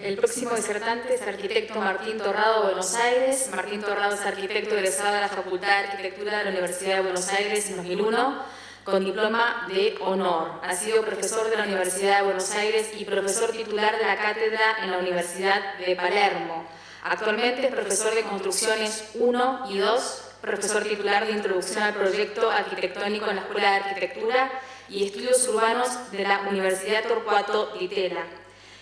El próximo disertante es arquitecto Martín Torrado, Buenos Aires. Martín Torrado es arquitecto egresado de la Facultad de Arquitectura de la Universidad de Buenos Aires en 2001, con diploma de honor. Ha sido profesor de la Universidad de Buenos Aires y profesor titular de la cátedra en la Universidad de Palermo. Actualmente es profesor de Construcciones 1 y 2, profesor titular de Introducción al Proyecto Arquitectónico en la Escuela de Arquitectura y Estudios Urbanos de la Universidad Torcuato Di Tella.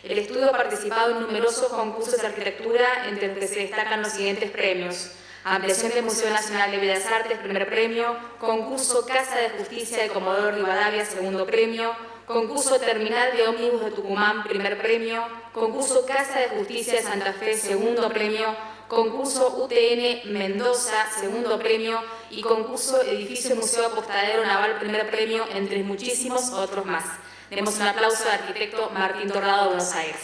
El estudio ha participado en numerosos concursos de arquitectura, entre los que se destacan los siguientes premios: Ampliación del Museo Nacional de Bellas Artes, primer premio; concurso Casa de Justicia de Comodoro Rivadavia, segundo premio; concurso Terminal de Ómnibus de Tucumán, primer premio; concurso Casa de Justicia de Santa Fe, segundo premio; concurso UTN Mendoza, segundo premio; y concurso Edificio Museo Apostadero Naval, primer premio, entre muchísimos otros más. Demos un aplauso al arquitecto Martín Torrado, de Buenos Aires.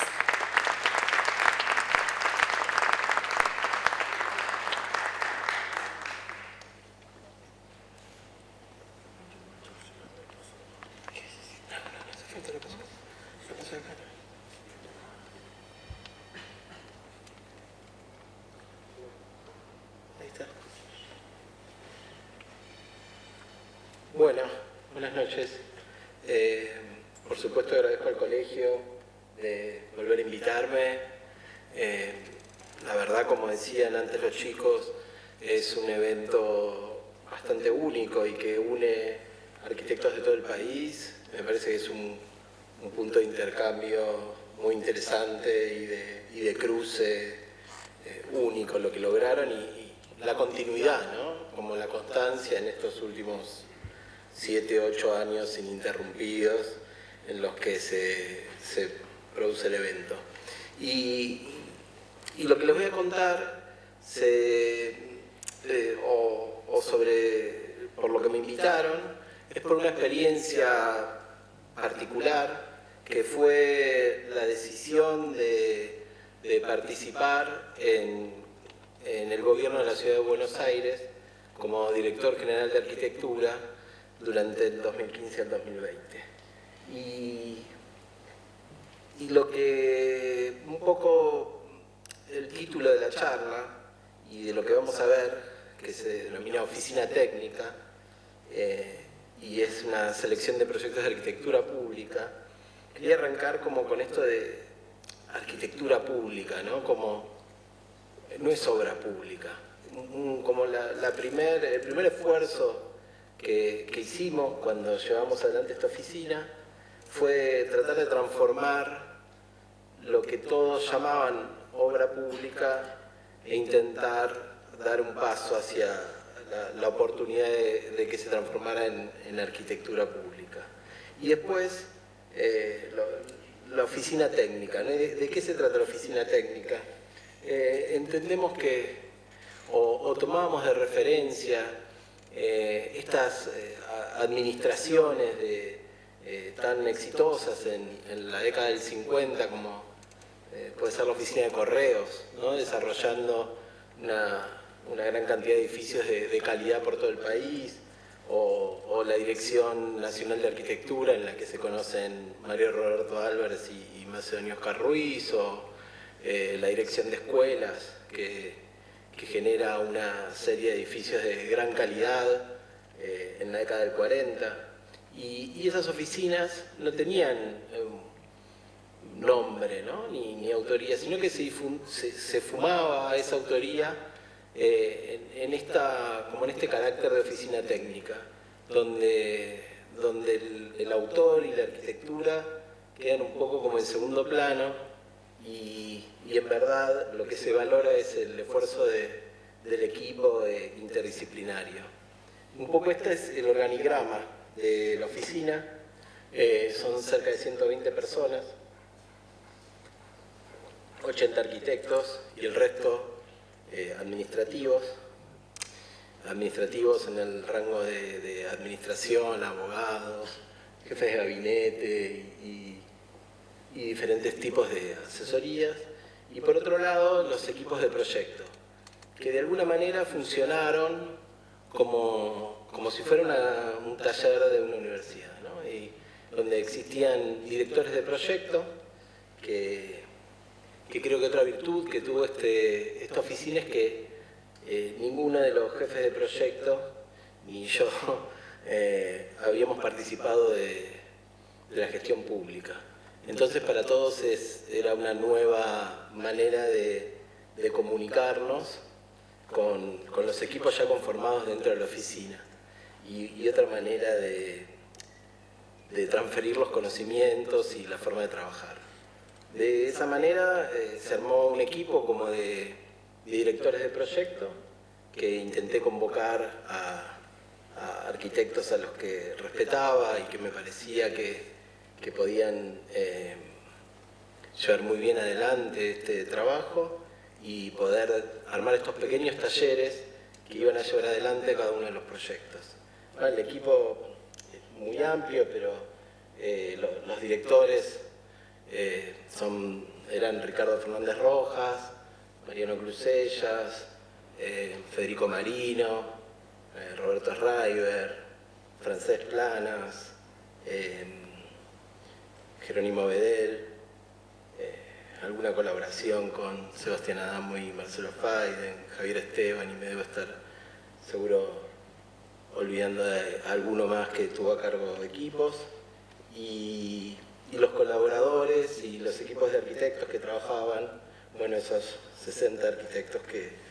Bueno, buenas noches. Por supuesto agradezco al colegio de volver a invitarme. La verdad, como decían antes los chicos, es un evento bastante único y que une arquitectos de todo el país. Me parece que es un punto de intercambio muy interesante y de cruce único lo que lograron y la continuidad, ¿no? Como la constancia en estos últimos 7, 8 años ininterrumpidos en los que se produce el evento. Y lo que les voy a contar por lo que me invitaron, es por una experiencia particular que fue la decisión de participar en el gobierno de la Ciudad de Buenos Aires como director general de arquitectura durante el 2015 al 2020. Y lo que un poco el título de la charla y de lo que vamos a ver, que se denomina Oficina Técnica, y es una selección de proyectos de arquitectura pública, quería arrancar como con esto de arquitectura pública, ¿no? Como no es obra pública, como el primer esfuerzo que hicimos cuando llevamos adelante esta oficina fue tratar de transformar lo que todos llamaban obra pública e intentar dar un paso hacia la oportunidad de que se transformara en arquitectura pública. Y después la oficina técnica, ¿no? ¿De qué se trata la oficina técnica? Entendemos que o tomábamos de referencia estas administraciones tan exitosas en la década del 50 como puede ser la oficina de correos, ¿no? Desarrollando una gran cantidad de edificios de calidad por todo el país, o la Dirección Nacional de Arquitectura, en la que se conocen Mario Roberto Álvarez y Macedonio Oscar Ruiz, o la Dirección de Escuelas, que genera una serie de edificios de gran calidad en la década del 40. Y esas oficinas no tenían nombre, ¿no? ni autoría, sino que se fumaba esa autoría como en este carácter de oficina técnica, donde el autor y la arquitectura quedan un poco como en segundo plano, y en verdad lo que se valora es el esfuerzo del equipo interdisciplinario. Un poco este es el organigrama de la oficina. Son cerca de 120 personas, 80 arquitectos y el resto administrativos en el rango de administración, abogados, jefes de gabinete y diferentes tipos de asesorías. Y por otro lado, los equipos de proyecto, que de alguna manera funcionaron como si fuera un taller de una universidad, ¿no? Y donde existían directores de proyecto que que creo que otra virtud que tuvo esta oficina es que ninguno de los jefes de proyecto, ni yo, habíamos participado de la gestión pública. Entonces para todos era una nueva manera de comunicarnos con los equipos ya conformados dentro de la oficina y otra manera de transferir los conocimientos y la forma de trabajar. De esa manera se armó un equipo como de directores de proyecto que intenté convocar a arquitectos a los que respetaba y que me parecía que podían llevar muy bien adelante este trabajo y poder armar estos pequeños talleres que iban a llevar adelante cada uno de los proyectos. Bueno, el equipo es muy amplio, pero los directores eran Ricardo Fernández Rojas, Mariano Crusellas, Federico Marino, Roberto Raiber, Francés Planas, Jerónimo Bedel, alguna colaboración con Sebastián Adamo y Marcelo Faiden, Javier Esteban, y me debo estar seguro olvidando de alguno más que tuvo a cargo equipos, y los colaboradores y los equipos de arquitectos que trabajaban, bueno, esos 60 arquitectos que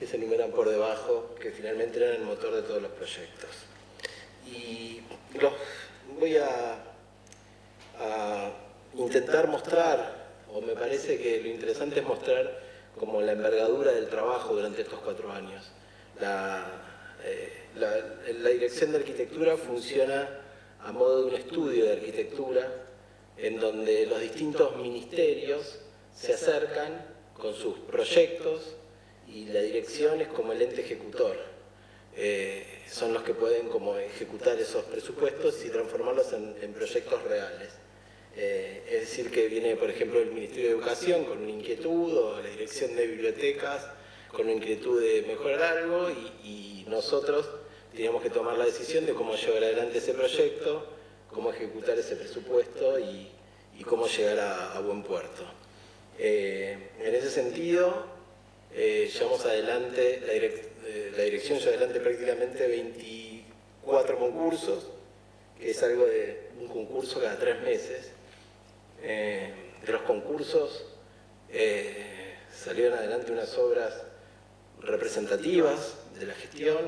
se enumeran por debajo, que finalmente eran el motor de todos los proyectos. Y voy a intentar mostrar, o me parece que lo interesante es mostrar como la envergadura del trabajo durante estos 4 años. La Dirección de Arquitectura funciona a modo de un estudio de arquitectura en donde los distintos ministerios se acercan con sus proyectos y la dirección es como el ente ejecutor. Son los que pueden como ejecutar esos presupuestos y transformarlos en proyectos reales. Es decir, que viene, por ejemplo, el Ministerio de Educación con una inquietud, o la Dirección de Bibliotecas con una inquietud de mejorar algo, y nosotros teníamos que tomar la decisión de cómo llevar adelante ese proyecto, cómo ejecutar ese presupuesto y cómo llegar a buen puerto. En ese sentido, llevamos adelante, la dirección lleva adelante prácticamente 24 concursos, que es algo de un concurso cada 3 meses. De los concursos salieron adelante unas obras representativas de la gestión,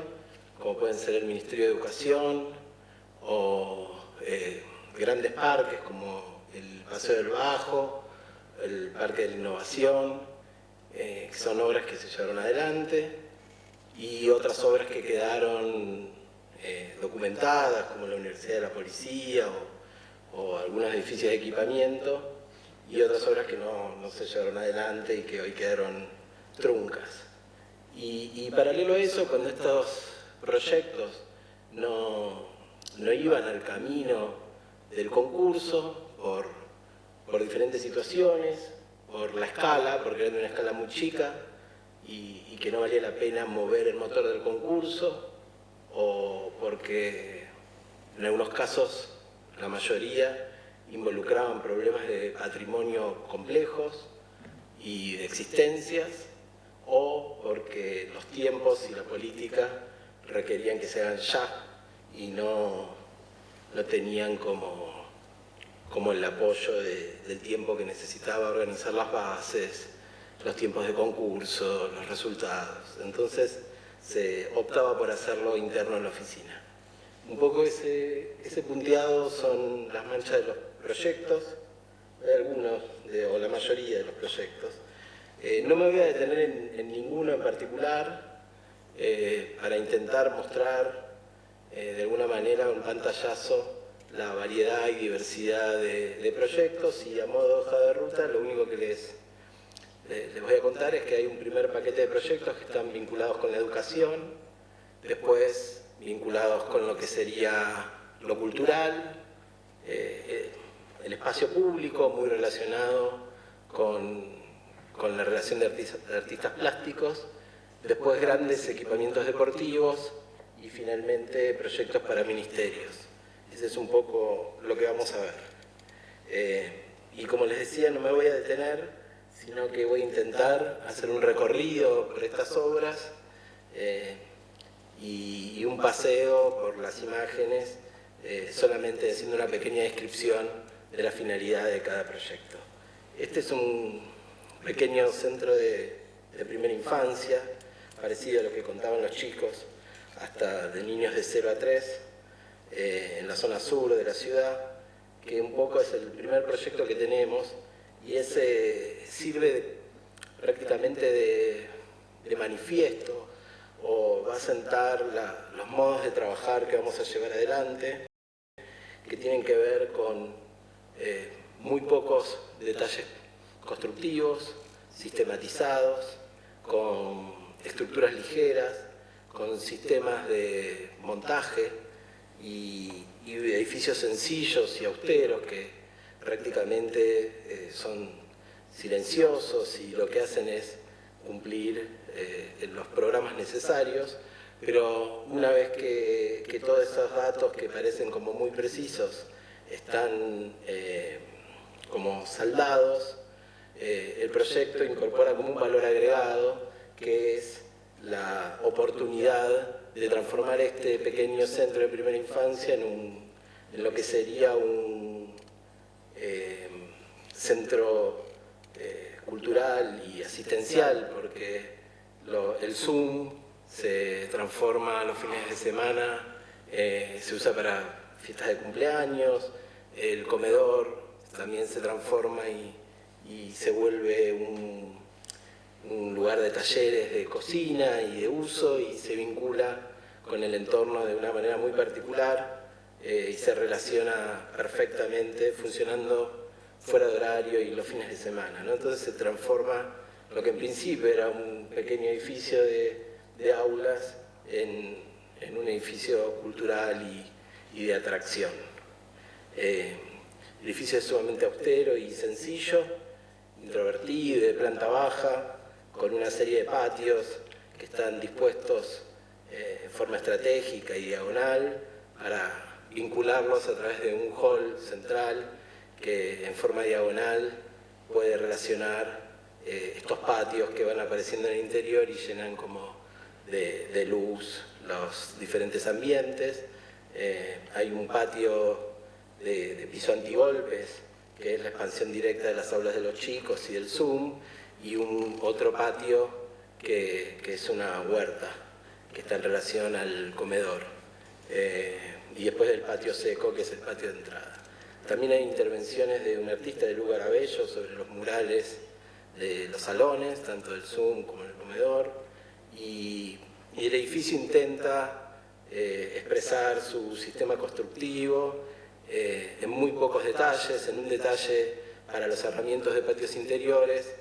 como pueden ser el Ministerio de Educación o grandes parques como el Paseo del Bajo, el Parque de la Innovación, que son obras que se llevaron adelante, y otras obras que quedaron documentadas, como la Universidad de la Policía o algunos edificios de equipamiento, y otras obras que no se llevaron adelante y que hoy quedaron truncas. Y paralelo a eso, cuando estos proyectos no iban al camino del concurso por diferentes situaciones, por la escala, porque eran de una escala muy chica y que no valía la pena mover el motor del concurso, o porque en algunos casos, la mayoría, involucraban problemas de patrimonio complejos y de existencias, o porque los tiempos y la política requerían que se hagan ya y no tenían como el apoyo del tiempo que necesitaba organizar las bases, los tiempos de concurso, los resultados. Entonces se optaba por hacerlo interno en la oficina. Un poco ese punteado son las manchas de los proyectos, algunos o la mayoría de los proyectos. No me voy a detener en ninguno en particular para intentar mostrar de alguna manera un pantallazo la variedad y diversidad de proyectos, y a modo de hoja de ruta lo único que les voy a contar es que hay un primer paquete de proyectos que están vinculados con la educación, después vinculados con lo que sería lo cultural, el espacio público, muy relacionado con la relación de artistas plásticos, después grandes equipamientos deportivos y finalmente proyectos para ministerios. Ese es un poco lo que vamos a ver. Y como les decía, no me voy a detener, sino que voy a intentar hacer un recorrido por estas obras y un paseo por las imágenes, solamente haciendo una pequeña descripción de la finalidad de cada proyecto. Este es un pequeño centro de primera infancia, parecido a lo que contaban los chicos, hasta de niños de 0 a 3, en la zona sur de la ciudad, que un poco es el primer proyecto que tenemos, y ese sirve prácticamente de manifiesto, o va a sentar los modos de trabajar que vamos a llevar adelante, que tienen que ver con muy pocos detalles constructivos, sistematizados, con estructuras ligeras, con sistemas de montaje y edificios sencillos y austeros que prácticamente son silenciosos y lo que hacen es cumplir los programas necesarios, pero una vez que todos esos datos que parecen como muy precisos están como saldados, el proyecto incorpora como un valor agregado que es la oportunidad de transformar este pequeño centro de primera infancia en lo que sería un centro cultural y asistencial, porque el Zoom se transforma los fines de semana, se usa para fiestas de cumpleaños, el comedor también se transforma y se vuelve un lugar de talleres de cocina y de uso, y se vincula con el entorno de una manera muy particular y se relaciona perfectamente funcionando fuera de horario y los fines de semana, ¿no? Entonces se transforma lo que en principio era un pequeño edificio de aulas en un edificio cultural y de atracción. El edificio es sumamente austero y sencillo, introvertido, de planta baja, con una serie de patios que están dispuestos en forma estratégica y diagonal para vincularlos a través de un hall central que en forma diagonal puede relacionar estos patios que van apareciendo en el interior y llenan como de luz los diferentes ambientes. Hay un patio de piso antigolpes, que es la expansión directa de las aulas de los chicos y del Zoom, y otro patio que es una huerta, que está en relación al comedor. Y después del patio seco, que es el patio de entrada. También hay intervenciones de un artista de Lugar Abello sobre los murales de los salones, tanto del Zoom como del comedor, y el edificio intenta expresar su sistema constructivo en muy pocos detalles, en un detalle para los cerramientos de patios interiores,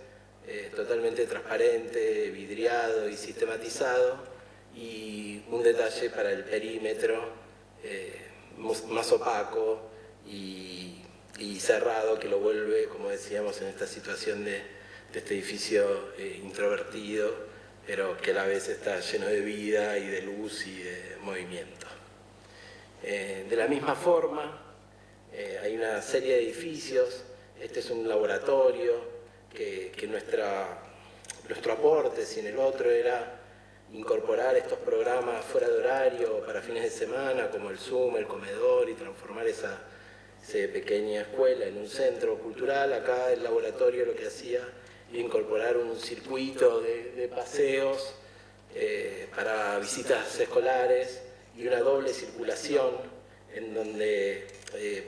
totalmente transparente, vidriado y sistematizado, y un detalle para el perímetro más opaco y cerrado, que lo vuelve, como decíamos, en esta situación de este edificio introvertido, pero que a la vez está lleno de vida y de luz y de movimiento. De la misma forma, hay una serie de edificios. Este es un laboratorio que nuestro aporte, si en el otro era incorporar estos programas fuera de horario para fines de semana, como el Zoom, el comedor, y transformar esa pequeña escuela en un centro cultural. Acá el laboratorio lo que hacía era incorporar un circuito de paseos para visitas escolares y una doble circulación en donde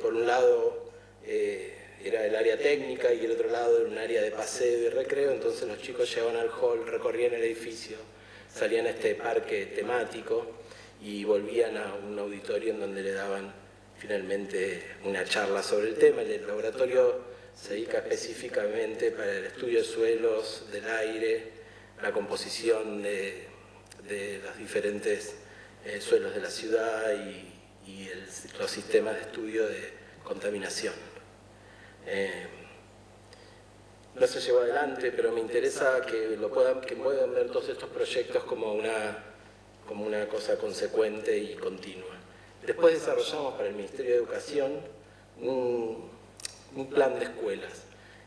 por un lado era el área técnica y el otro lado era un área de paseo y recreo. Entonces los chicos llegaban al hall, recorrían el edificio, salían a este parque temático y volvían a un auditorio en donde le daban finalmente una charla sobre el tema. El laboratorio se dedica específicamente para el estudio de suelos, del aire, la composición de los diferentes suelos de la ciudad y los sistemas de estudio de contaminación. No se llevó adelante, pero me interesa que puedan ver todos estos proyectos como una cosa consecuente y continua. Después desarrollamos para el Ministerio de Educación un plan de escuelas.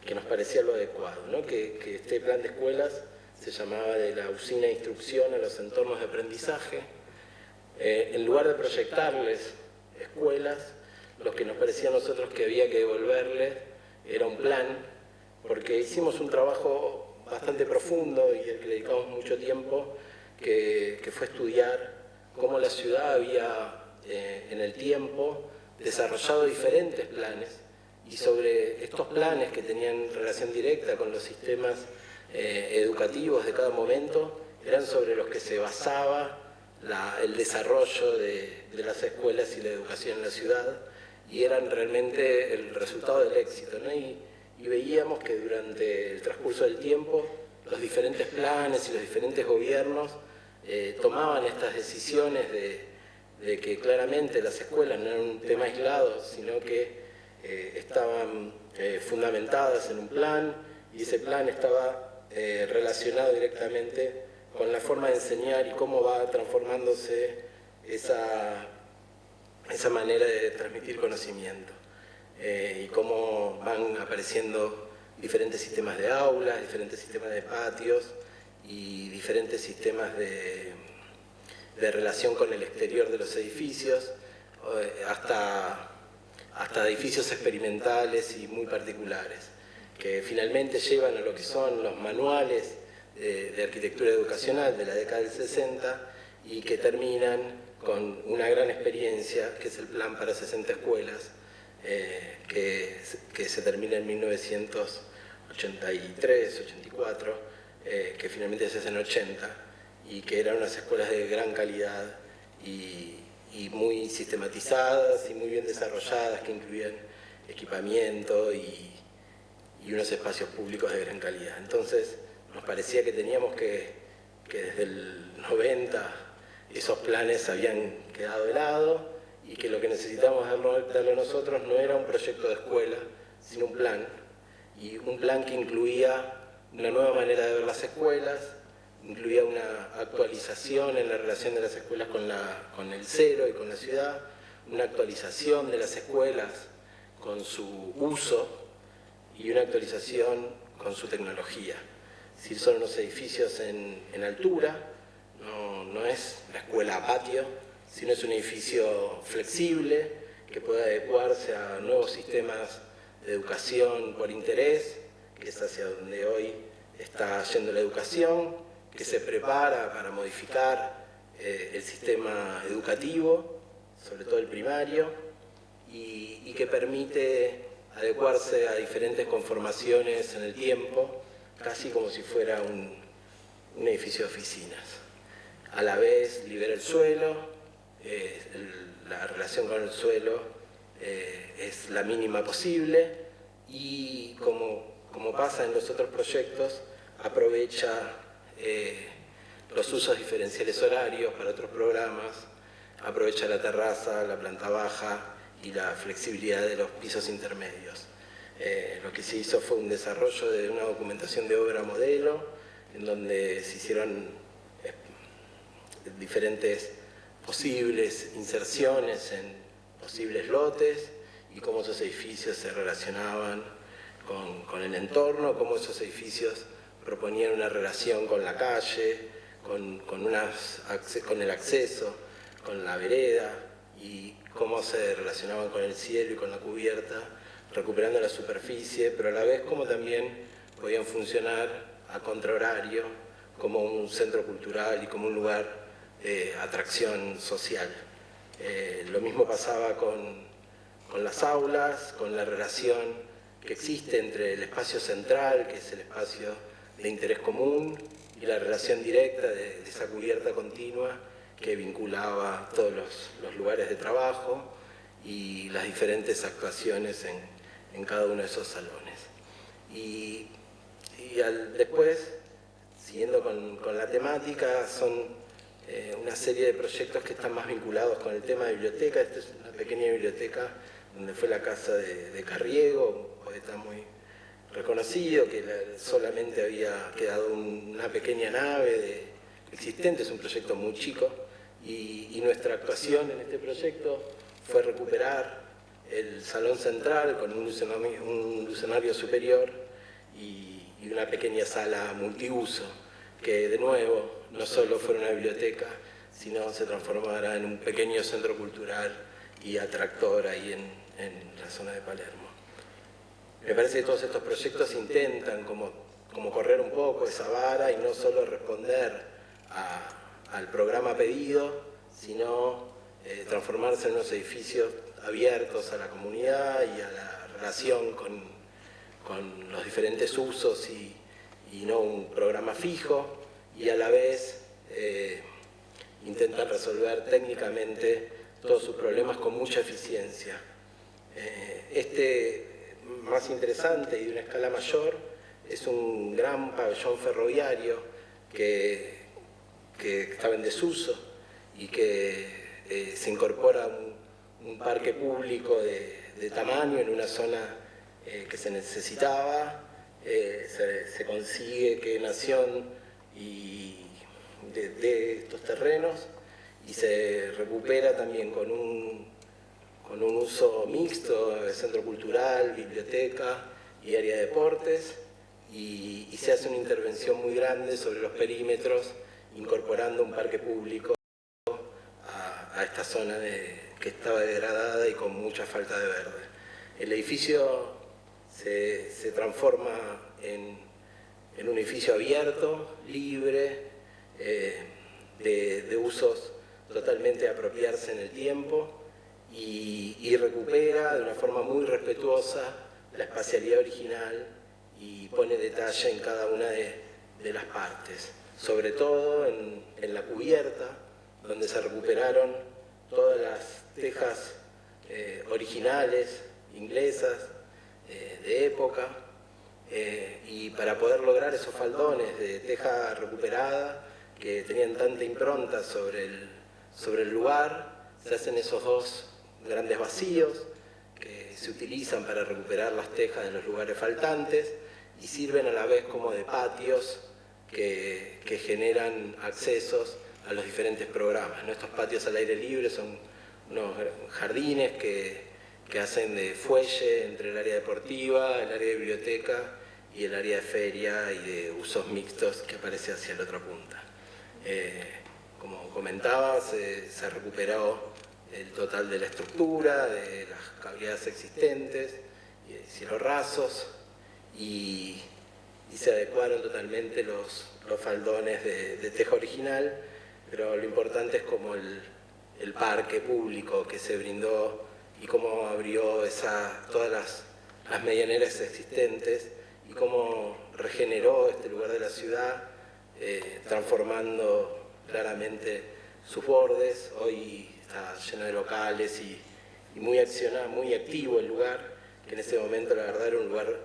que nos parecía lo adecuado, ¿no? Que este plan de escuelas se llamaba de la usina de instrucción a los entornos de aprendizaje. En lugar de proyectarles escuelas, lo que nos parecía a nosotros que había que devolverles era un plan, porque hicimos un trabajo bastante profundo y al que le dedicamos mucho tiempo, que fue estudiar cómo la ciudad había en el tiempo desarrollado diferentes planes, y sobre estos planes que tenían relación directa con los sistemas educativos de cada momento, eran sobre los que se basaba el desarrollo de las escuelas y la educación en la ciudad, y eran realmente el resultado del éxito, ¿no? Y veíamos que durante el transcurso del tiempo los diferentes planes y los diferentes gobiernos tomaban estas decisiones de que claramente las escuelas no eran un tema aislado, sino que estaban fundamentadas en un plan, y ese plan estaba relacionado directamente con la forma de enseñar y cómo va transformándose esa manera de transmitir conocimiento, y cómo van apareciendo diferentes sistemas de aulas, diferentes sistemas de patios y diferentes sistemas de relación con el exterior de los edificios, hasta edificios experimentales y muy particulares, que finalmente llevan a lo que son los manuales de arquitectura educacional de la década del 60 y que terminan con una gran experiencia, que es el Plan para 60 Escuelas, que se termina en 1983, 84, que finalmente se hace en 80, y que eran unas escuelas de gran calidad y muy sistematizadas y muy bien desarrolladas, que incluían equipamiento y unos espacios públicos de gran calidad. Entonces nos parecía que teníamos que desde el 90 esos planes habían quedado de lado, y que lo que necesitábamos darle a nosotros no era un proyecto de escuela, sino un plan, y un plan que incluía una nueva manera de ver las escuelas, incluía una actualización en la relación de las escuelas con el cero y con la ciudad, una actualización de las escuelas con su uso y una actualización con su tecnología. Es decir, son unos edificios en altura, no es la escuela a patio, sino es un edificio flexible que puede adecuarse a nuevos sistemas de educación por interés, que es hacia donde hoy está yendo la educación, que se prepara para modificar el sistema educativo, sobre todo el primario, y que permite adecuarse a diferentes conformaciones en el tiempo, casi como si fuera un edificio de oficinas. A la vez libera el suelo, la relación con el suelo es la mínima posible, y como pasa en los otros proyectos, aprovecha los usos diferenciales horarios para otros programas, aprovecha la terraza, la planta baja y la flexibilidad de los pisos intermedios. Lo que se hizo fue un desarrollo de una documentación de obra modelo, en donde se hicieron diferentes posibles inserciones en posibles lotes, y cómo esos edificios se relacionaban con el entorno, cómo esos edificios proponían una relación con la calle, con el acceso, con la vereda, y cómo se relacionaban con el cielo y con la cubierta, recuperando la superficie, pero a la vez cómo también podían funcionar a contrahorario como un centro cultural y como un lugar de atracción social. Lo mismo pasaba con las aulas, con la relación que existe entre el espacio central, que es el espacio de interés común, y la relación directa de esa cubierta continua que vinculaba todos los lugares de trabajo y las diferentes actuaciones en cada uno de esos salones. Y después, siguiendo con la temática, son una serie de proyectos que están más vinculados con el tema de biblioteca. Esta es una pequeña biblioteca donde fue la casa de Carriego, un poeta muy reconocido, que solamente había quedado una pequeña nave existente. Es un proyecto muy chico, y nuestra actuación en este proyecto fue recuperar el salón central con un lucenario superior y una pequeña sala multiuso, que de nuevo no solo fuera una biblioteca, sino se transformara en un pequeño centro cultural y atractor ahí en la zona de Palermo. Me parece que todos estos proyectos intentan como correr un poco esa vara y no solo responder al programa pedido, sino transformarse en unos edificios abiertos a la comunidad y a la relación con los diferentes usos y no un programa fijo, y a la vez intentan resolver técnicamente todos sus problemas con mucha eficiencia. Más interesante y de una escala mayor es un gran pabellón ferroviario que estaba en desuso y que se incorpora a un parque público de tamaño en una zona que se necesitaba. Se consigue que Nación de estos terrenos y se recupera también con un uso mixto, centro cultural, biblioteca y área de deportes, y se hace una intervención muy grande sobre los perímetros, incorporando un parque público a esta zona que estaba degradada y con mucha falta de verde. El edificio se transforma en un edificio abierto, libre, de usos totalmente apropiarse en el tiempo, y recupera de una forma muy respetuosa la espacialidad original y pone detalle en cada una de las partes, sobre todo en la cubierta, donde se recuperaron todas las tejas originales, inglesas, de época, y para poder lograr esos faldones de teja recuperada que tenían tanta impronta sobre el lugar, se hacen esos dos grandes vacíos que se utilizan para recuperar las tejas de los lugares faltantes y sirven a la vez como de patios que generan accesos a los diferentes programas, ¿no? Estos patios al aire libre son unos jardines que hacen de fuelle entre el área deportiva, el área de biblioteca y el área de feria y de usos mixtos que aparece hacia la otra punta. Como comentaba, se recuperó el total de la estructura, de las cavidades existentes, y de cielos rasos, y se adecuaron totalmente los faldones de teja original, pero lo importante es como el parque público que se brindó y cómo abrió todas las medianeras existentes y cómo regeneró este lugar de la ciudad, transformando claramente sus bordes. Hoy está lleno de locales y muy activo el lugar, que en ese momento la verdad era un lugar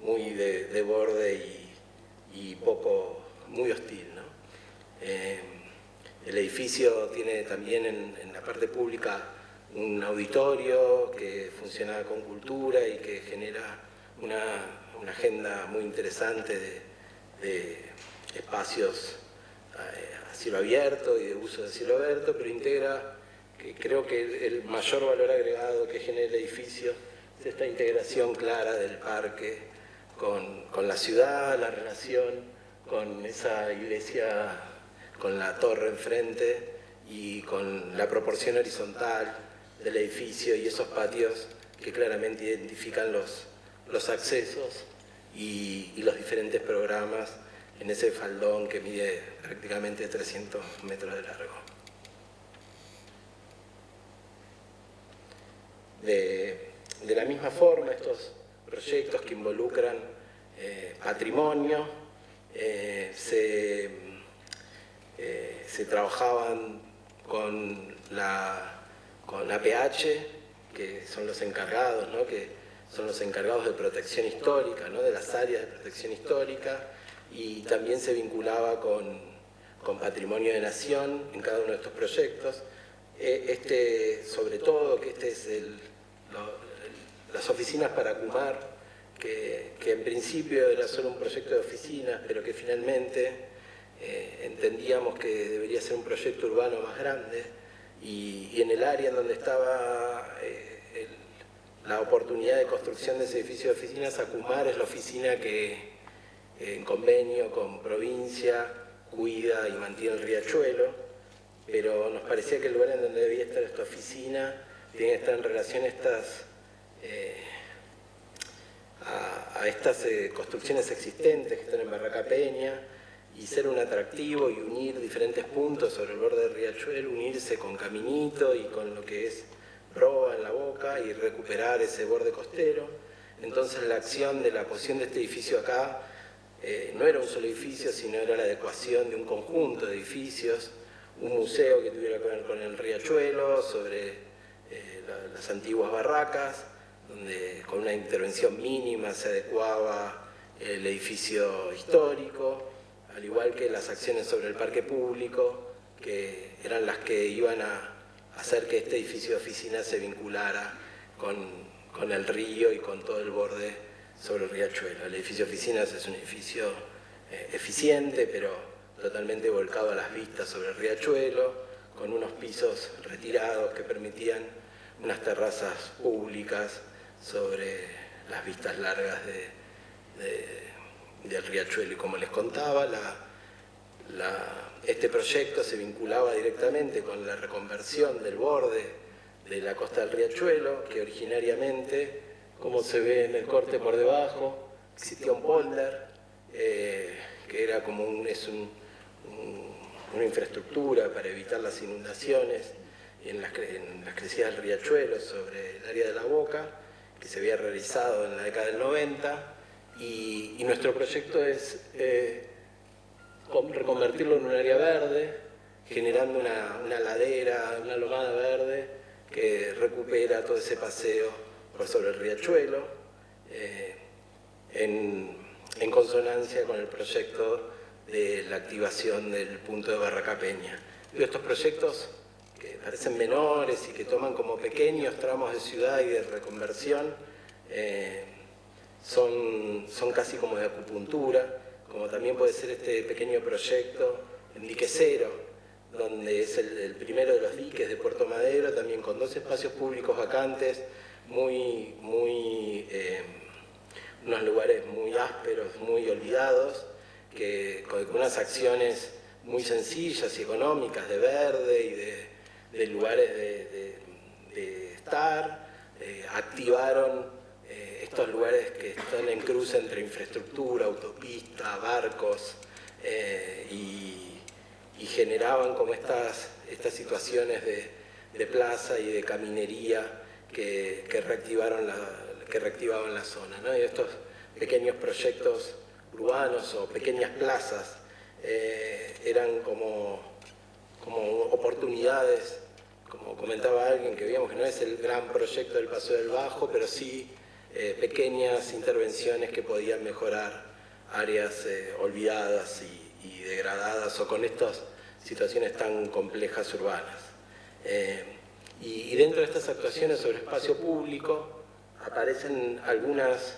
muy de borde y muy hostil, ¿no? El edificio tiene también en la parte pública un auditorio que funciona con cultura y que genera una agenda muy interesante de espacios a cielo abierto y de uso de cielo abierto, pero integra, que creo que el mayor valor agregado que genera el edificio es esta integración clara del parque con la ciudad, la relación con esa iglesia, con la torre enfrente y con la proporción horizontal del edificio y esos patios que claramente identifican los accesos y los diferentes programas en ese faldón que mide prácticamente 300 metros de largo. De la misma forma, estos proyectos que involucran patrimonio se trabajaban con APH, que son los encargados, ¿no? Que son los encargados de protección histórica, ¿no? De las áreas de protección histórica, y también se vinculaba con Patrimonio de Nación en cada uno de estos proyectos. Sobre todo, que es las oficinas para Kumar, que en principio era solo un proyecto de oficinas, pero que finalmente entendíamos que debería ser un proyecto urbano más grande, y en el área en donde estaba la oportunidad de construcción de ese edificio de oficinas, Akumar es la oficina que en convenio con provincia, cuida y mantiene el riachuelo, pero nos parecía que el lugar en donde debía estar esta oficina tiene que estar en relación a estas construcciones existentes que están en Barraca Peña, y ser un atractivo y unir diferentes puntos sobre el borde del riachuelo, unirse con Caminito y con lo que es Proa en La Boca y recuperar ese borde costero. Entonces la acción de la posición de este edificio acá no era un solo edificio, sino era la adecuación de un conjunto de edificios, un museo que tuviera que ver con el riachuelo, sobre las antiguas barracas, donde con una intervención mínima se adecuaba el edificio histórico, al igual que las acciones sobre el parque público, que eran las que iban a hacer que este edificio de oficina se vinculara con el río y con todo el borde sobre el riachuelo. El edificio de oficinas es un edificio eficiente, pero totalmente volcado a las vistas sobre el riachuelo, con unos pisos retirados que permitían unas terrazas públicas sobre las vistas largas del riachuelo. Y como les contaba, este proyecto se vinculaba directamente con la reconversión del borde de la costa del riachuelo, que originariamente, como se ve en el corte por debajo, existía un polder, que era como una infraestructura para evitar las inundaciones en las crecidas del riachuelo sobre el área de La Boca, que se había realizado en la década del 90, y nuestro proyecto es reconvertirlo en un área verde, generando una ladera, una lomada verde que recupera todo ese paseo por sobre el riachuelo, en consonancia con el proyecto de la activación del punto de Barraca Peña. Y estos proyectos que parecen menores y que toman como pequeños tramos de ciudad y de reconversión, son casi como de acupuntura, como también puede ser este pequeño proyecto en Dique Cero, donde es el primero de los diques de Puerto Madero, también con 2 espacios públicos vacantes, unos lugares muy ásperos, muy olvidados, que con unas acciones muy sencillas y económicas de verde y de lugares de estar, activaron estos lugares que están en cruce entre infraestructura, autopista, barcos, y generaban como estas situaciones de plaza y de caminería que reactivaban la zona, ¿no? Y estos pequeños proyectos urbanos o pequeñas plazas eran como oportunidades, como comentaba alguien, que veíamos que no es el gran proyecto del Paseo del Bajo, pero sí pequeñas intervenciones que podían mejorar áreas olvidadas y degradadas, o con estas situaciones tan complejas urbanas. Y dentro de estas actuaciones sobre espacio público aparecen algunas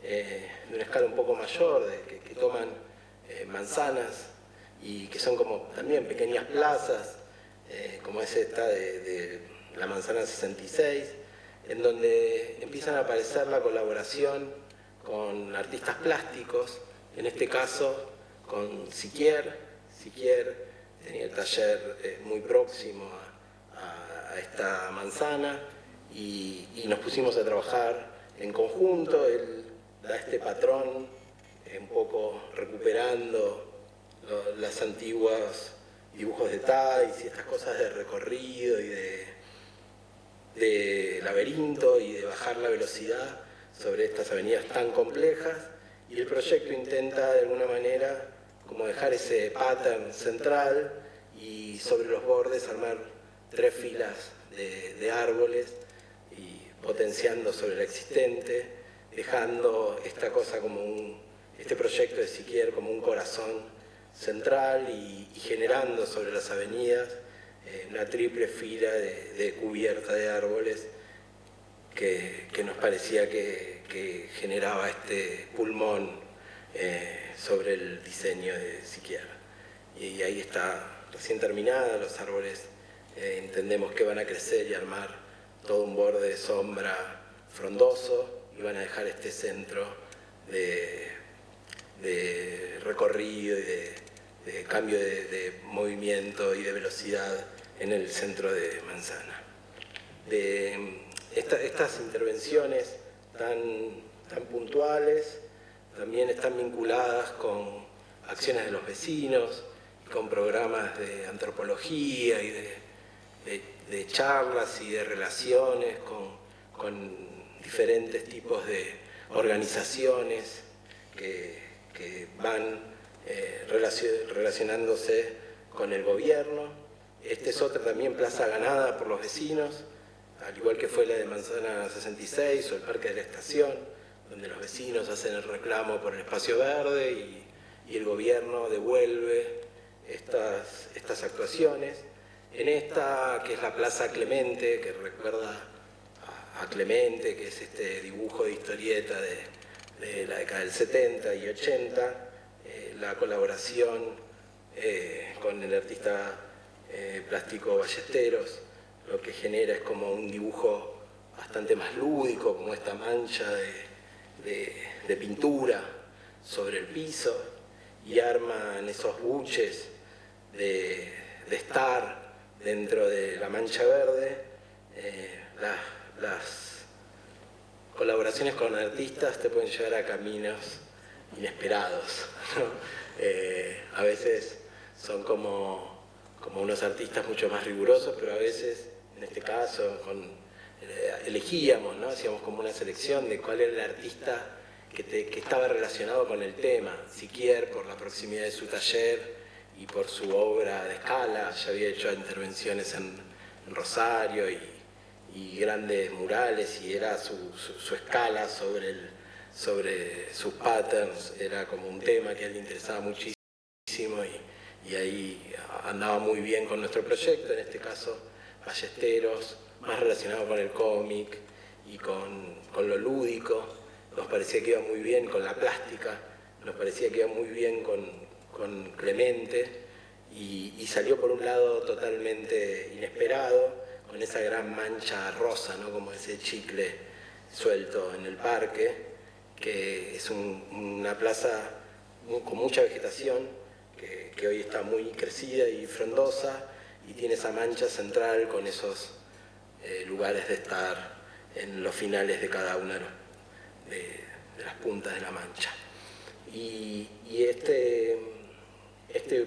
de una escala un poco mayor, que toman manzanas y que son como también pequeñas plazas, como es esta de la manzana 66, en donde empiezan a aparecer la colaboración con artistas plásticos, en este caso con Siquier. Siquier tenía el taller muy próximo a esta manzana, y nos pusimos a trabajar en conjunto. Él da este patrón, un poco recuperando las antiguas dibujos de Tais y estas cosas de recorrido y de laberinto y de bajar la velocidad sobre estas avenidas tan complejas, y el proyecto intenta de alguna manera como dejar ese pattern central y sobre los bordes armar 3 filas de árboles y potenciando sobre la existente, dejando esta cosa este proyecto de Siquier como un corazón central y generando sobre las avenidas una triple fila de cubierta de árboles que nos parecía que generaba este pulmón sobre el diseño de Siquier. Y ahí está recién terminada, los árboles entendemos que van a crecer y armar todo un borde de sombra frondoso, y van a dejar este centro de de recorrido y de cambio de movimiento y de velocidad en el centro de Manzana. Estas intervenciones tan puntuales también están vinculadas con acciones de los vecinos, con programas de antropología y de charlas y de relaciones con diferentes tipos de organizaciones que van relacionándose con el gobierno. Esta es otra también plaza ganada por los vecinos, al igual que fue la de Manzana 66 o el Parque de la Estación, donde los vecinos hacen el reclamo por el espacio verde y el gobierno devuelve estas actuaciones. En esta, que es la Plaza Clemente, que recuerda a Clemente, que es este dibujo de historieta de la década del 70 y 80, la colaboración con el artista plástico Ballesteros, lo que genera es como un dibujo bastante más lúdico, como esta mancha de pintura sobre el piso, y arman esos buches de estar dentro de la mancha verde. Las colaboraciones con artistas te pueden llevar a caminos inesperados, ¿no? A veces son como unos artistas mucho más rigurosos, pero a veces, en este caso, elegíamos, ¿no? Hacíamos como una selección de cuál era el artista que estaba relacionado con el tema. Siquier, por la proximidad de su taller y por su obra de escala, ya había hecho intervenciones en Rosario y grandes murales, y era su escala sobre sus patterns, era como un tema que a él le interesaba muchísimo, y ahí andaba muy bien con nuestro proyecto, en este caso Ballesteros, más relacionado con el cómic y con lo lúdico. Nos parecía que iba muy bien con la plástica, nos parecía que iba muy bien con Clemente, y salió por un lado totalmente inesperado, con esa gran mancha rosa, ¿no? Como ese chicle suelto en el parque, que es una plaza con mucha vegetación, que hoy está muy crecida y frondosa, y tiene esa mancha central con esos lugares de estar en los finales de cada una de las puntas de la mancha. Y este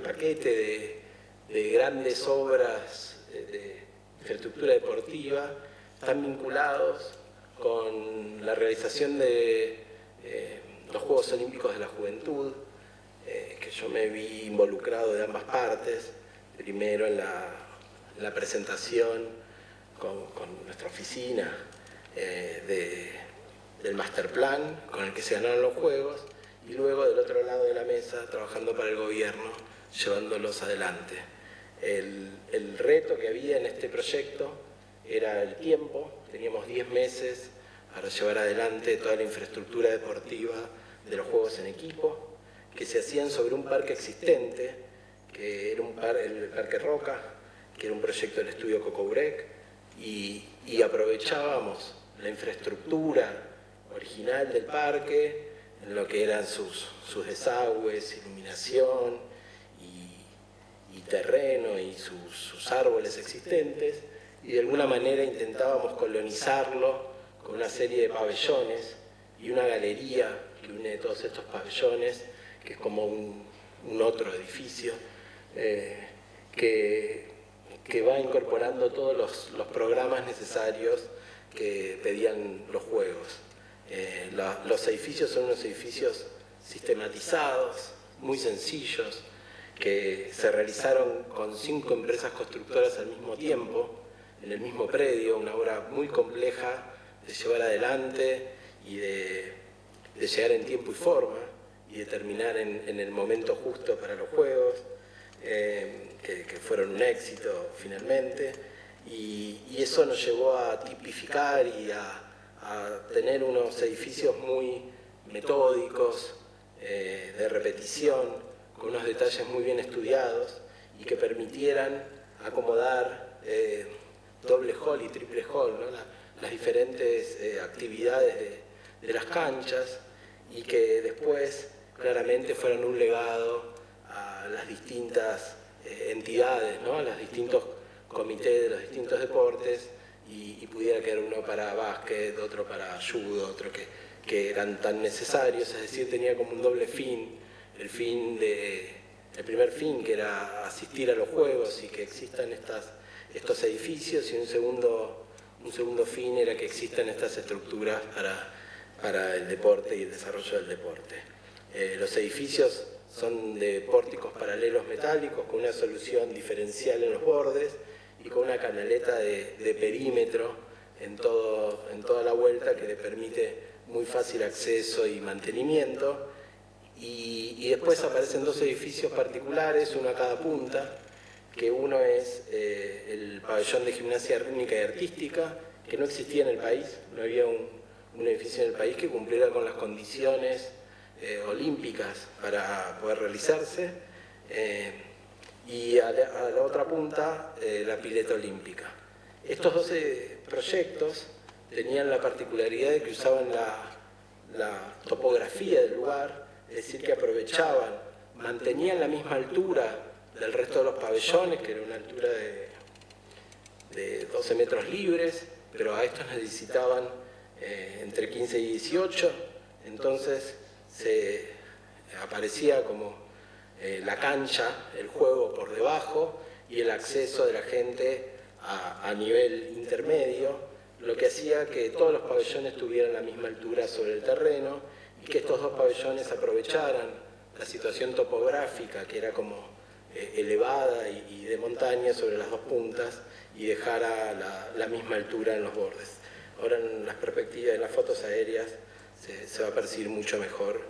paquete de grandes obras de infraestructura deportiva están vinculados con la realización de los Juegos Olímpicos de la Juventud, que yo me vi involucrado de ambas partes, primero en la presentación con nuestra oficina del master plan con el que se ganaron los Juegos, y luego del otro lado de la mesa trabajando para el gobierno, llevándolos adelante. El reto que había en este proyecto era el tiempo. Teníamos 10 meses para llevar adelante toda la infraestructura deportiva de los juegos en equipo, que se hacían sobre un parque existente, que era el Parque Roca, que era un proyecto del estudio Cocobrec, y aprovechábamos la infraestructura original del parque, en lo que eran sus desagües, iluminación y terreno y sus árboles existentes, y de alguna manera intentábamos colonizarlo con una serie de pabellones y una galería que une todos estos pabellones, que es como un otro edificio que va incorporando todos los programas necesarios que pedían los juegos. Los edificios son unos edificios sistematizados, muy sencillos, que se realizaron con 5 empresas constructoras al mismo tiempo, en el mismo predio, una obra muy compleja de llevar adelante y de llegar en tiempo y forma, y de terminar en el momento justo para los juegos, que fueron un éxito finalmente, y eso nos llevó a tipificar y a tener unos edificios muy metódicos, de repetición, con unos detalles muy bien estudiados, y que permitieran acomodar doble hall y triple hall, ¿no? Las diferentes actividades de las canchas, y que después claramente fueran un legado a las distintas entidades, ¿no? A los distintos comités de los distintos deportes, y pudiera quedar uno para básquet, otro para judo, otro que eran tan necesarios, es decir, tenía como un doble fin, el primer fin, que era asistir a los juegos y que existan estos edificios, y un segundo fin era que existan estas estructuras para el deporte y el desarrollo del deporte. Los edificios son de pórticos paralelos metálicos con una solución diferencial en los bordes y con una canaleta de perímetro en toda la vuelta, que le permite muy fácil acceso y mantenimiento. Y después aparecen dos edificios particulares, uno a cada punta, que uno es el pabellón de gimnasia rítmica y artística, que no existía en el país, no había un edificio en el país que cumpliera con las condiciones olímpicas para poder realizarse, y a la otra punta la pileta olímpica. Estos 12 proyectos tenían la particularidad de que usaban la topografía del lugar, es decir, que aprovechaban, mantenían la misma altura del resto de los pabellones, que era una altura de 12 metros libres, pero a estos necesitaban entre 15 y 18, entonces se aparecía como la cancha, el juego por debajo y el acceso de la gente a nivel intermedio, lo que hacía que todos los pabellones tuvieran la misma altura sobre el terreno y que estos dos pabellones aprovecharan la situación topográfica, que era como elevada y de montaña sobre las dos puntas, y dejara la misma altura en los bordes. Ahora en las perspectivas, en las fotos aéreas, se va a percibir mucho mejor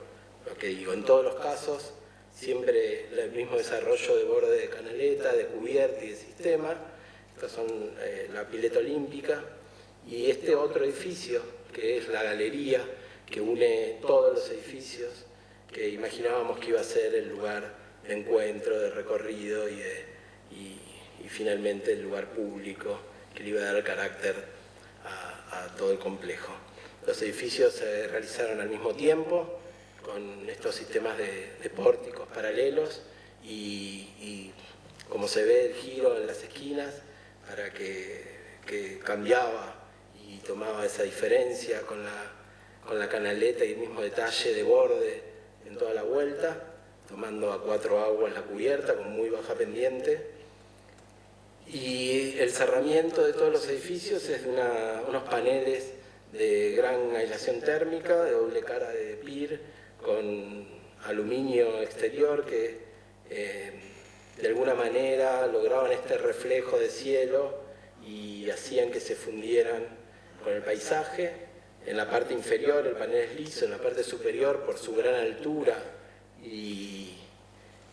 lo que digo. En todos los casos, siempre el mismo desarrollo de borde de canaleta, de cubierta y de sistema. Estas son la pileta olímpica, y este otro edificio, que es la galería, que une todos los edificios, que imaginábamos que iba a ser el lugar de encuentro, de recorrido y finalmente el lugar público que le iba a dar carácter a todo el complejo. Los edificios se realizaron al mismo tiempo, con estos sistemas de pórticos paralelos, y como se ve el giro en las esquinas, para que cambiaba y tomaba esa diferencia con la canaleta y el mismo detalle de borde en toda la vuelta, tomando a 4 aguas la cubierta con muy baja pendiente. Y el cerramiento de todos los edificios es de unos paneles de gran aislación térmica, de doble cara de PIR, con aluminio exterior, que de alguna manera lograban este reflejo de cielo y hacían que se fundieran con el paisaje. En la parte inferior el panel es liso, en la parte superior, por su gran altura, y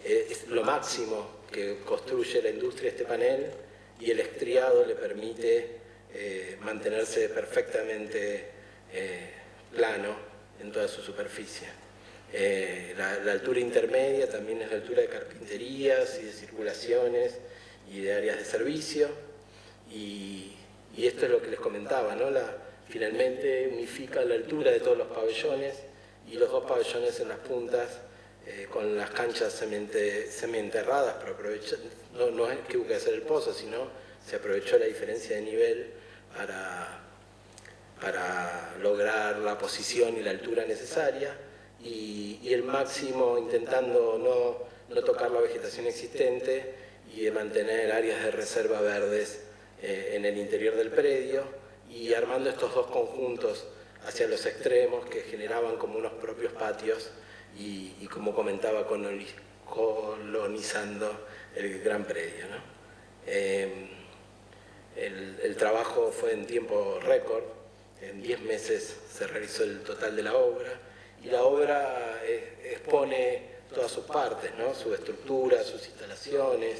es lo máximo que construye la industria este panel, y el estriado le permite mantenerse perfectamente plano en toda su superficie. La altura intermedia también es la altura de carpinterías y de circulaciones y de áreas de servicio, y esto es lo que les comentaba, ¿no? Finalmente unifica la altura de todos los pabellones, y los dos pabellones en las puntas con las canchas semienterradas, pero no es que hubo que hacer el pozo, sino se aprovechó la diferencia de nivel para lograr la posición y la altura necesaria, y el máximo intentando no tocar la vegetación existente y de mantener áreas de reserva verdes en el interior del predio, y armando estos dos conjuntos hacia los extremos que generaban como unos propios patios, y como comentaba, colonizando el gran predio, ¿no? El trabajo fue en tiempo récord, en 10 meses se realizó el total de la obra, y la obra expone todas sus partes, ¿no? Su estructura, sus instalaciones,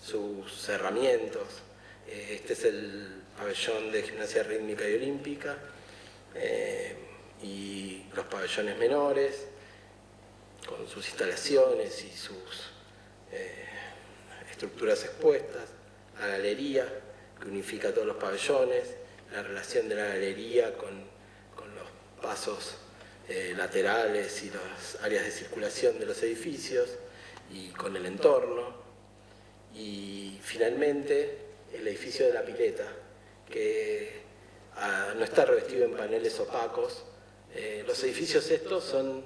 sus cerramientos. Este es el pabellón de gimnasia rítmica y olímpica, y los pabellones menores, con sus instalaciones y sus estructuras expuestas, la galería que unifica todos los pabellones, la relación de la galería con los pasos laterales y las áreas de circulación de los edificios y con el entorno. Y finalmente el edificio de la pileta, que no está revestido en paneles opacos. Los edificios estos son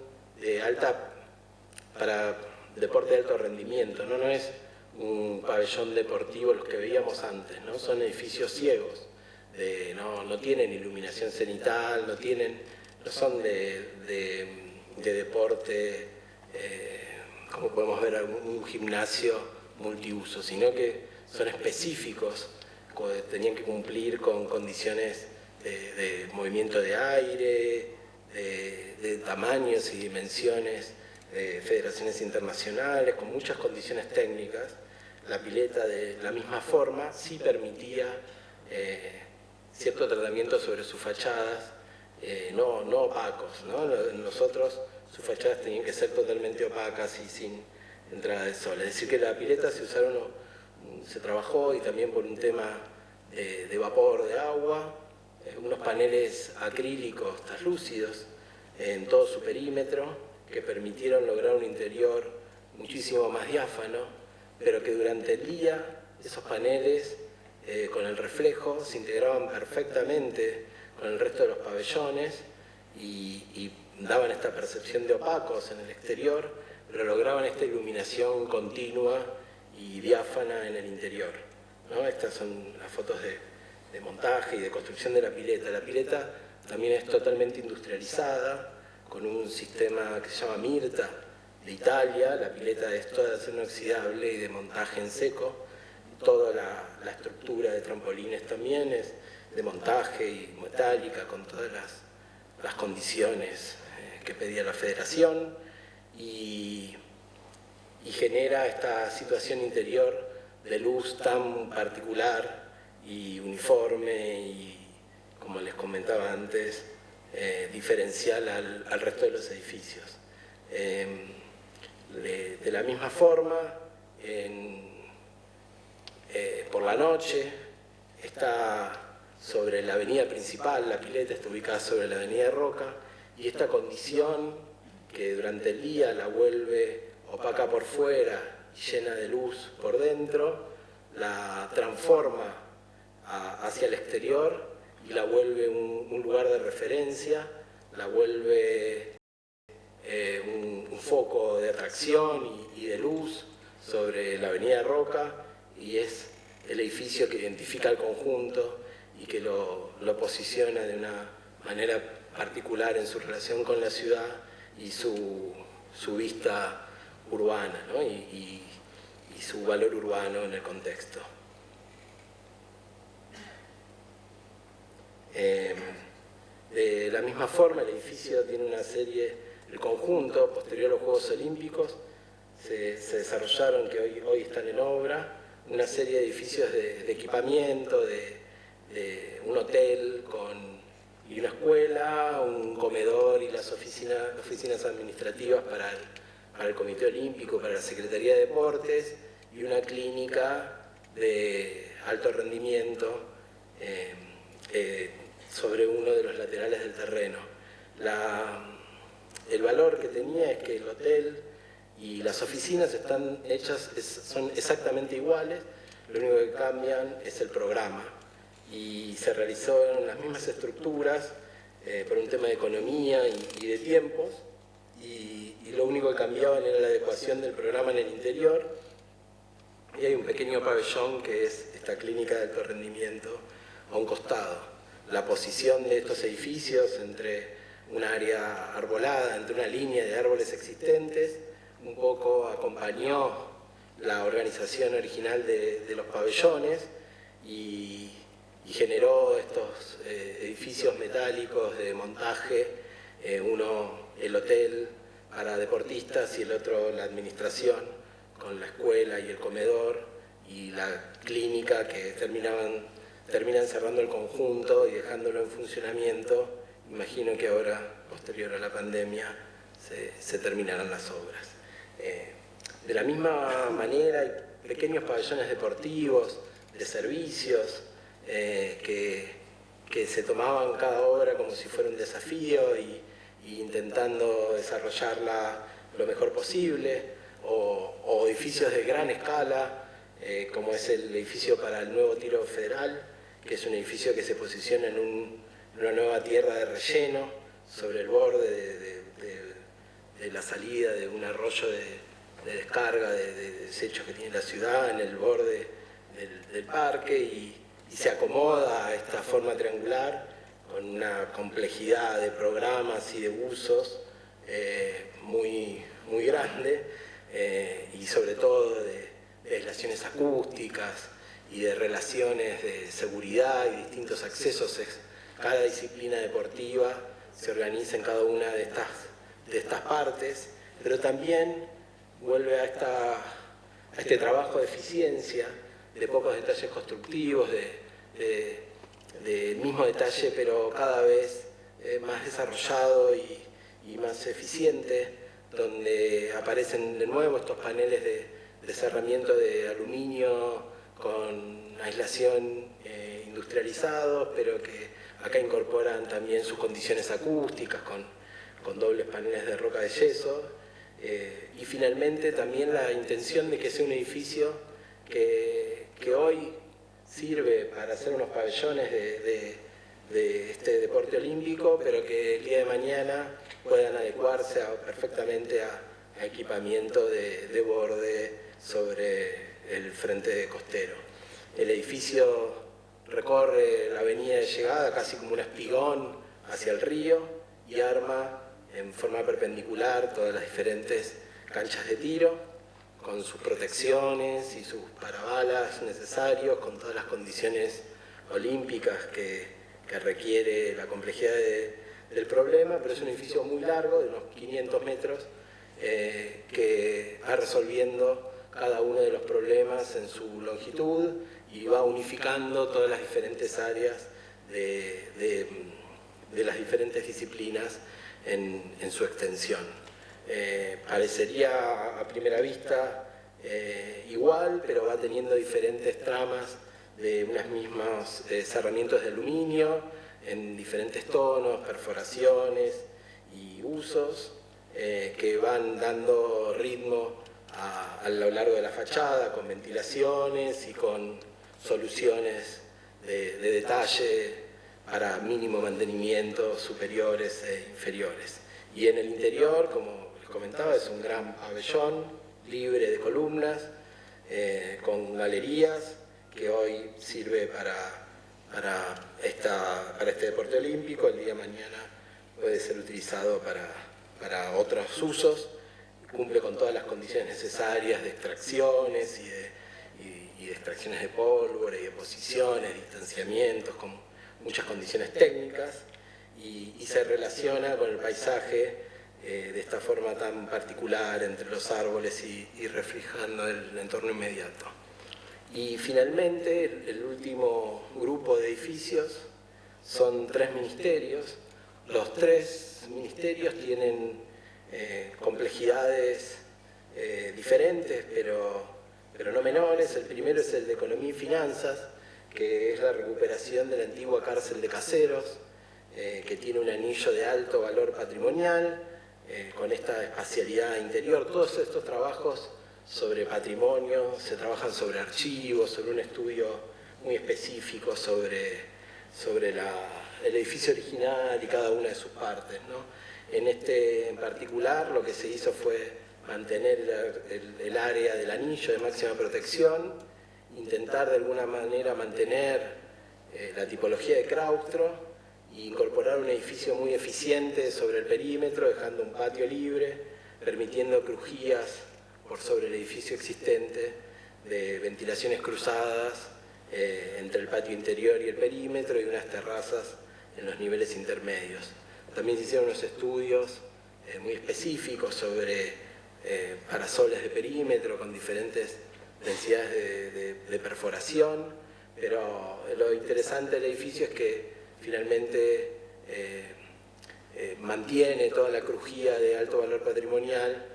para deporte de alto rendimiento, no es un pabellón deportivo los que veíamos antes, ¿no? Son edificios ciegos, no tienen iluminación cenital, no son de deporte, como podemos ver un gimnasio multiuso, sino que son específicos, tenían que cumplir con condiciones de movimiento de aire, de tamaños y dimensiones de federaciones internacionales, con muchas condiciones técnicas. La pileta, de la misma forma, sí permitía cierto tratamiento sobre sus fachadas, no opacos, ¿no? Nosotros, sus fachadas tenían que ser totalmente opacas y sin entrada de sol. Es decir, que la pileta se trabajó, y también por un tema de vapor de agua, unos paneles acrílicos translúcidos en todo su perímetro que permitieron lograr un interior muchísimo más diáfano, pero que durante el día esos paneles con el reflejo se integraban perfectamente con el resto de los pabellones y daban esta percepción de opacos en el exterior, pero lograban esta iluminación continua y diáfana en el interior, ¿no? Estas son las fotos de montaje y de construcción de la pileta. La pileta también es totalmente industrializada, con un sistema que se llama Mirta, de Italia. La pileta es toda de acero inoxidable y de montaje en seco. Toda la estructura de trampolines también es de montaje y metálica, con todas las condiciones que pedía la Federación, y genera esta situación interior de luz tan particular y uniforme y, como les comentaba antes, diferencial al resto de los edificios. De la misma forma, por la noche está sobre la avenida principal, la pileta está ubicada sobre la avenida Roca, y esta condición que durante el día la vuelve opaca por fuera y llena de luz por dentro, la transforma hacia el exterior y la vuelve un lugar de referencia, la vuelve un foco de atracción y de luz sobre la avenida Roca, y es el edificio que identifica el conjunto y que lo posiciona de una manera particular en su relación con la ciudad y su vista urbana, ¿no? y su valor urbano en el contexto. De la misma forma, el edificio tiene una serie, el conjunto posterior a los Juegos Olímpicos, se desarrollaron, que hoy están en obra, una serie de edificios de equipamiento, de un hotel y una escuela, un comedor y las oficinas administrativas para el Comité Olímpico, para la Secretaría de Deportes, y una clínica de alto rendimiento sobre uno de los laterales del terreno. El valor que tenía es que el hotel y las oficinas están hechas, son exactamente iguales, lo único que cambian es el programa, y se realizó en las mismas estructuras por un tema de economía y de tiempos, y lo único que cambiaban era la adecuación del programa en el interior, y hay un pequeño pabellón que es esta clínica de alto rendimiento a un costado. La posición de estos edificios entre un área arbolada, entre una línea de árboles existentes, un poco acompañó la organización original de los pabellones y generó estos edificios metálicos de montaje, uno el hotel para deportistas y el otro la administración, con la escuela y el comedor y la clínica, que terminan cerrando el conjunto y dejándolo en funcionamiento. Imagino que ahora, posterior a la pandemia, se terminarán las obras. De la misma manera, hay pequeños pabellones deportivos, de servicios, que se tomaban cada obra como si fuera un desafío y intentando desarrollarla lo mejor posible, o edificios de gran escala, como es el edificio para el nuevo Tiro Federal, que es un edificio que se posiciona en una nueva tierra de relleno, sobre el borde de la salida de un arroyo de descarga de desechos que tiene la ciudad, en el borde del parque, y se acomoda a esta forma triangular con una complejidad de programas y de usos muy grande, y sobre todo de aislaciones acústicas y de relaciones de seguridad y distintos accesos. Cada disciplina deportiva se organiza en cada una de estas partes, pero también vuelve a este trabajo de eficiencia, de pocos detalles constructivos, del mismo detalle, pero cada vez más desarrollado y más eficiente, donde aparecen de nuevo estos paneles de cerramiento de aluminio con aislación industrializados, pero que acá incorporan también sus condiciones acústicas con dobles paneles de roca de yeso, y finalmente también la intención de que sea un edificio que hoy sirve para hacer unos pabellones de este deporte olímpico, pero que el día de mañana puedan adecuarse perfectamente a equipamiento de borde sobre el frente costero. El edificio recorre la avenida de llegada casi como un espigón hacia el río y arma en forma perpendicular todas las diferentes canchas de tiro, con sus protecciones y sus parabalas necesarios, con todas las condiciones olímpicas que requiere la complejidad del problema, pero es un edificio muy largo, de unos 500 metros, que va resolviendo cada uno de los problemas en su longitud y va unificando todas las diferentes áreas de las diferentes disciplinas en su extensión. Parecería a primera vista igual, pero va teniendo diferentes tramas de unos mismos cerramientos de aluminio en diferentes tonos, perforaciones y usos que van dando ritmo a lo largo de la fachada, con ventilaciones y con soluciones de detalle para mínimo mantenimiento superiores e inferiores. Y en el interior, como les comentaba, es un gran pabellón libre de columnas, con galerías, que hoy sirve para este deporte olímpico. El día de mañana puede ser utilizado para otros usos, cumple con todas las condiciones necesarias de extracciones y de extracciones de pólvora y de posiciones, distanciamientos, con muchas condiciones técnicas, y se relaciona con el paisaje de esta forma tan particular entre los árboles y reflejando el entorno inmediato. Y finalmente, el último grupo de edificios son 3 ministerios. Los 3 ministerios tienen complejidades diferentes, pero no menores. El primero es el de Economía y Finanzas, que es la recuperación de la antigua cárcel de Caseros, que tiene un anillo de alto valor patrimonial, con esta espacialidad interior. Todos estos trabajos sobre patrimonio se trabajan sobre archivos, sobre un estudio muy específico sobre el edificio original y cada una de sus partes, ¿no? En particular, lo que se hizo fue mantener el área del anillo de máxima protección, intentar de alguna manera mantener la tipología de claustro e incorporar un edificio muy eficiente sobre el perímetro, dejando un patio libre, permitiendo crujías por sobre el edificio existente de ventilaciones cruzadas entre el patio interior y el perímetro, y unas terrazas en los niveles intermedios. También se hicieron unos estudios muy específicos sobre parasoles de perímetro con diferentes densidades de perforación, pero lo interesante del edificio es que finalmente mantiene toda la crujía de alto valor patrimonial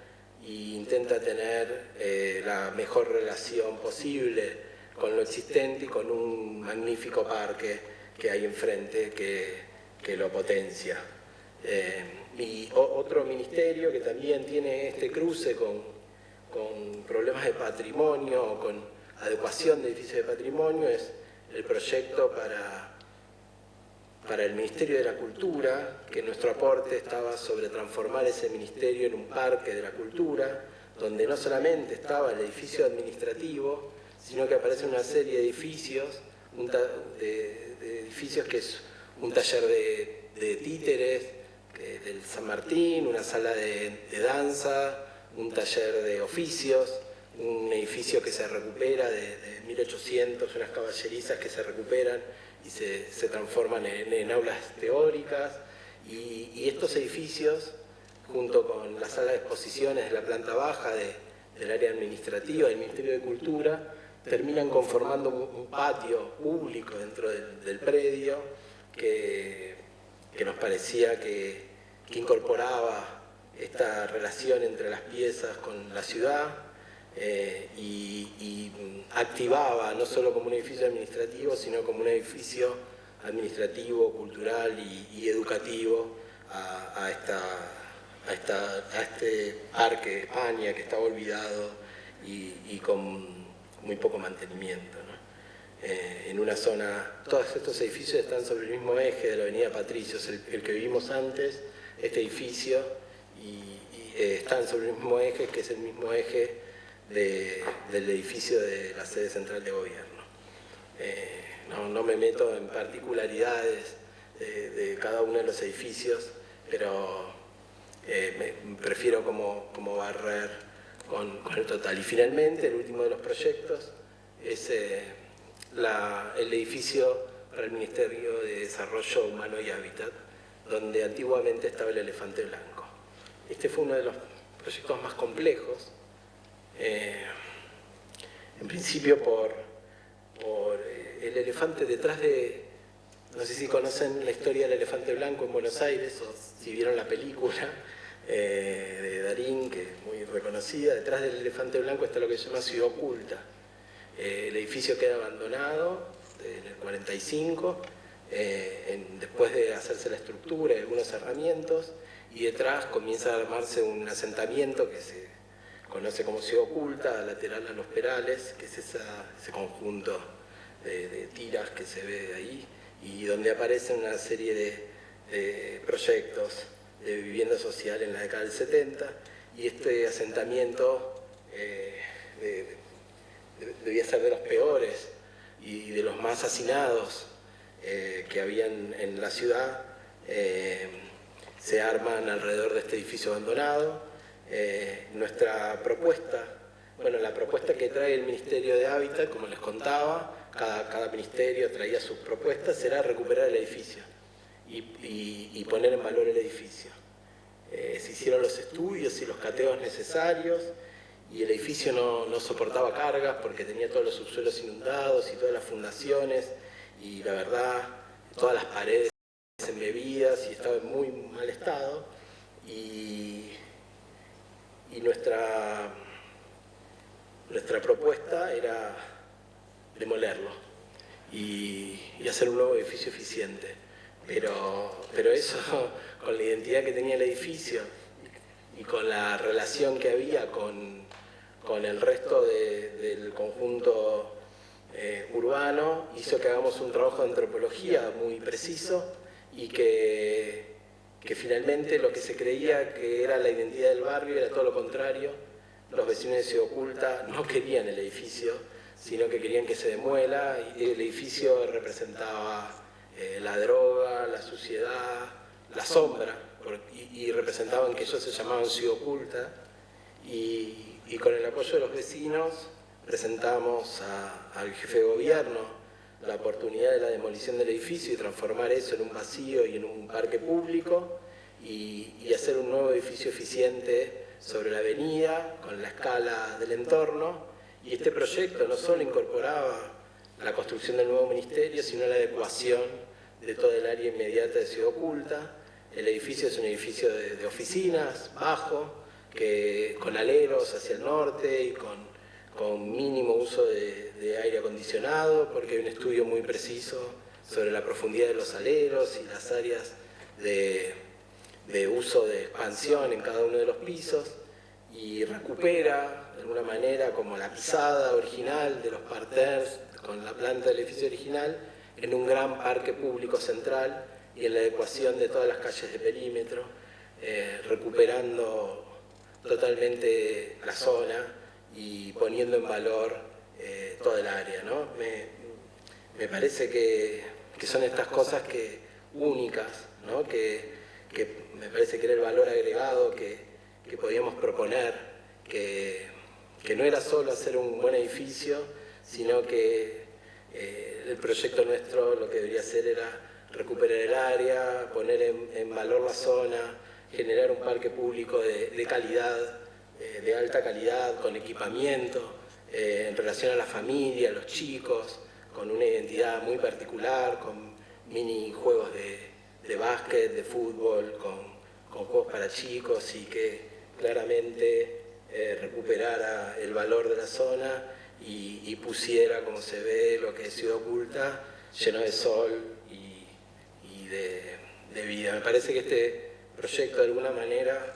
e intenta tener la mejor relación posible con lo existente y con un magnífico parque que hay enfrente que lo potencia. Y otro ministerio que también tiene este cruce con problemas de patrimonio o con adecuación de edificios de patrimonio es el proyecto para el Ministerio de la Cultura, que nuestro aporte estaba sobre transformar ese ministerio en un parque de la cultura, donde no solamente estaba el edificio administrativo, sino que aparece una serie de edificios, edificios que es un taller de títeres del San Martín, una sala de danza, un taller de oficios, un edificio que se recupera de 1800, unas caballerizas que se recuperan y se transforman en aulas teóricas, y estos edificios, junto con la sala de exposiciones de la planta baja del área administrativa del Ministerio de Cultura, terminan conformando un patio público dentro del predio que nos parecía que incorporaba esta relación entre las piezas con la ciudad y activaba no solo como un edificio administrativo, sino como un edificio administrativo, cultural y educativo a este parque de España que estaba olvidado y con muy poco mantenimiento, ¿no? En una zona, todos estos edificios están sobre el mismo eje de la avenida Patricios, el que vivimos antes, este edificio, y están sobre el mismo eje, que es el mismo eje del edificio de la sede central de gobierno. No me meto en particularidades de cada uno de los edificios, pero prefiero como barrer con el total. Y finalmente, el último de los proyectos es el edificio para el Ministerio de Desarrollo Humano y Hábitat, donde antiguamente estaba el elefante blanco. Este fue uno de los proyectos más complejos, en principio por el elefante detrás de... No sé si conocen la historia del elefante blanco en Buenos Aires o si vieron la película de Darín, que es muy reconocida. Detrás del elefante blanco está lo que se llama Ciudad Oculta. El edificio queda abandonado en el 45, después de hacerse la estructura y algunos cerramientos, y detrás comienza a armarse un asentamiento que se conoce como Ciudad Oculta, lateral a Los Perales, que es ese conjunto de tiras que se ve de ahí, y donde aparecen una serie de proyectos de vivienda social en la década del 70, y este asentamiento debía ser de los peores y de los más hacinados que habían en la ciudad. Se arman alrededor de este edificio abandonado. Nuestra propuesta, bueno, la propuesta que trae el Ministerio de Hábitat, como les contaba, cada ministerio traía sus propuestas, era recuperar el edificio y poner en valor el edificio. Se hicieron los estudios y los cateos necesarios, y el edificio no soportaba cargas porque tenía todos los subsuelos inundados y todas las fundaciones, y la verdad, todas las paredes embebidas, y estaba en muy mal estado, y nuestra propuesta era demolerlo y hacer un nuevo edificio eficiente. Pero eso, con la identidad que tenía el edificio y con la relación que había con el resto del conjunto urbano, hizo que hagamos un trabajo de antropología muy preciso, y que finalmente lo que se creía que era la identidad del barrio era todo lo contrario. Los vecinos de Ciudad Oculta no querían el edificio, sino que querían que se demuela, y el edificio representaba la droga, la suciedad, la sombra, y representaban que ellos se llamaban Ciudad Oculta, y con el apoyo de los vecinos presentamos al jefe de gobierno la oportunidad de la demolición del edificio y transformar eso en un vacío y en un parque público, y hacer un nuevo edificio eficiente sobre la avenida, con la escala del entorno. Y este proyecto no solo incorporaba la construcción del nuevo ministerio, sino la adecuación de toda el área inmediata de Ciudad Oculta. El edificio es un edificio de oficinas, bajo, con aleros hacia el norte y con mínimo uso de aire acondicionado, porque hay un estudio muy preciso sobre la profundidad de los aleros y las áreas de de uso de expansión en cada uno de los pisos y recupera de alguna manera como la pisada original de los parterres con la planta del edificio original en un gran parque público central y en la adecuación de todas las calles de perímetro, recuperando totalmente la zona y poniendo en valor toda el área, ¿no? Me parece que son estas cosas únicas, ¿no? que me parece que era el valor agregado que podíamos proponer, que no era solo hacer un buen edificio, sino que el proyecto nuestro lo que debería hacer era recuperar el área, poner en valor la zona, generar un parque público de calidad, de alta calidad, con equipamiento, en relación a la familia, a los chicos, con una identidad muy particular, con mini juegos de básquet, de fútbol, con juegos para chicos y que claramente recuperara el valor de la zona y pusiera, como se ve, lo que es Ciudad Oculta, lleno de sol y de vida. Me parece que este proyecto de alguna manera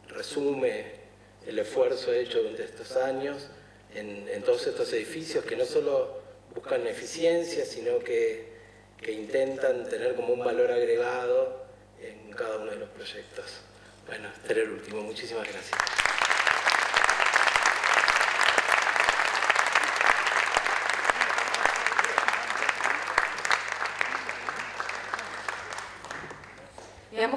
resume el esfuerzo hecho durante estos años en todos estos edificios que no solo buscan eficiencia, sino que intentan tener como un valor agregado en cada uno de los proyectos. Bueno, este era el último. Muchísimas gracias.